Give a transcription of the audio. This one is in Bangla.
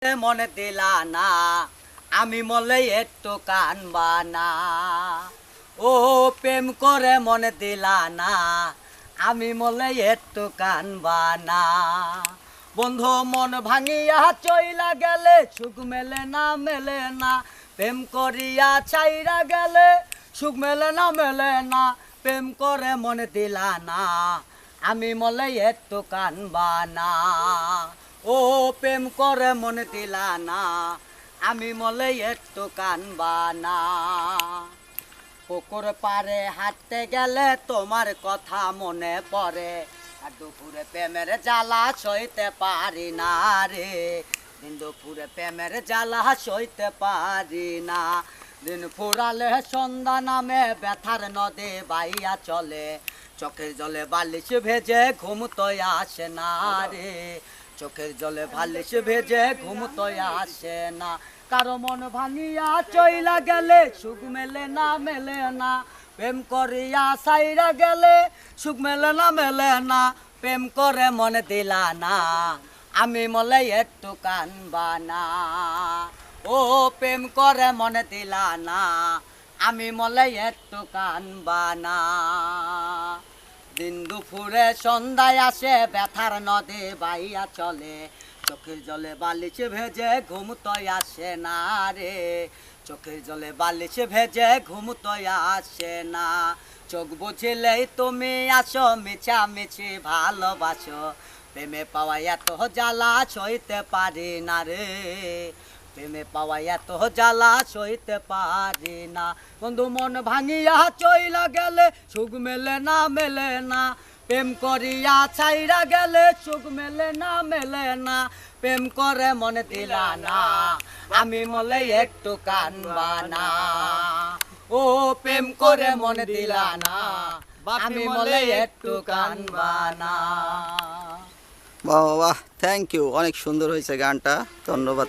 মনে দিলা না আমি মলে একটু কানবা না ও প্রেম করে মনে দিলা না আমি মলে একটু কানবা না বন্ধু মন ভাঙিয়া চইলা গেলে সুখ মেলে না প্রেম করিয়া ছাইরা গেলে সুখ মেলে না প্রেম করে মনে দিলা না আমি মলে একটু কানবা না ও প্রেম করে মনে দিলা না আমি মলে একটু কানবা না পুকুর পারে হাঁটতে গেলে তোমার কথা মনে পড়ে আর দুপুরে প্রেমের জ্বালা সইতে পারি না রে দিন দুপুরে প্রেমের জ্বালা সইতে পারি না দিন ফুরালে সন্ধ্যা নামে ব্যথার নদে বাইয়া চলে চোখের জলে বালিশ ভেজে ঘুম তো আসে না রে চোখের জলে বালিশ ভেজে ঘুম তো আসে না কারো মন ভাঙিয়া চইলা গেলে সুখ মেলে না প্রেম করিয়া সাইরা গেলে সুখ মেলে না প্রেম করে মনে দিলা না আমি মলে একটু কানবা না ও প্রেম করে মনে দিলা না আমি মলে একটু কানবা না দিন দুপুরে সন্ধ্যায় আসে ব্যথার নদে বাইয়া চলে চোখের জলে বালিশ ভেজে ঘুম তো আসে না রে চোখের জলে বালিশ ভেজে ঘুম তো আসে না চোখ বুঝিলেই তুমি আসো মিছামিছি ভালোবাসো প্রেমে পাওয়া এত জ্বালা সইতে পারি না রে প্রেমে পাওয়া এত জ্বালা সইতে পারি না বন্ধু মন ভাঙিয়া চইলা গেলে সুখ মেলে না প্রেম করিয়া ছাইরা গেলে সুখ মেলে না প্রেম করে মনে দিলা না আমি মলে একটু কানবা না ও প্রেম করে মনে দিলা না আমি মলে একটু কানবা না। বাহ বাহ, থ্যাংক ইউ, অনেক সুন্দর হয়েছে গানটা, ধন্যবাদ।